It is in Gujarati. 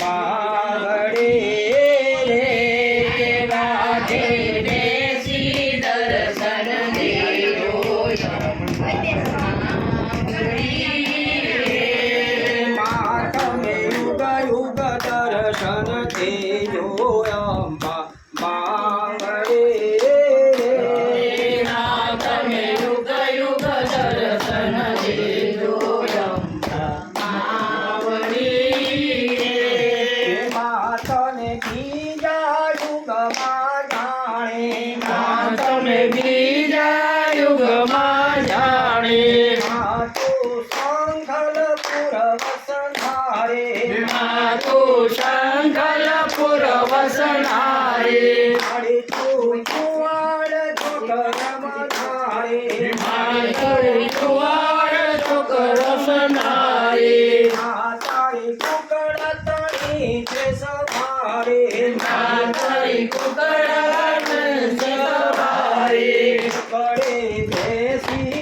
માવડે રે કેવા છે બેસી દર્શન દેજો મા તમે યુગ યુગ દર્શન દેજો અંબા માવડે રે તમે યુગ યુગ દર્શન દેજો તમે બીજા યુગમાં જાણે તું શંખલપુર વસનારે તું શંખલપુર વસનારે તું ચુવાડ છોકરમ ધારે તું ચુવાડ છોકરમ નારે તારી કુકડ તણી છે સવારે તારી કુકડ પડે બેસી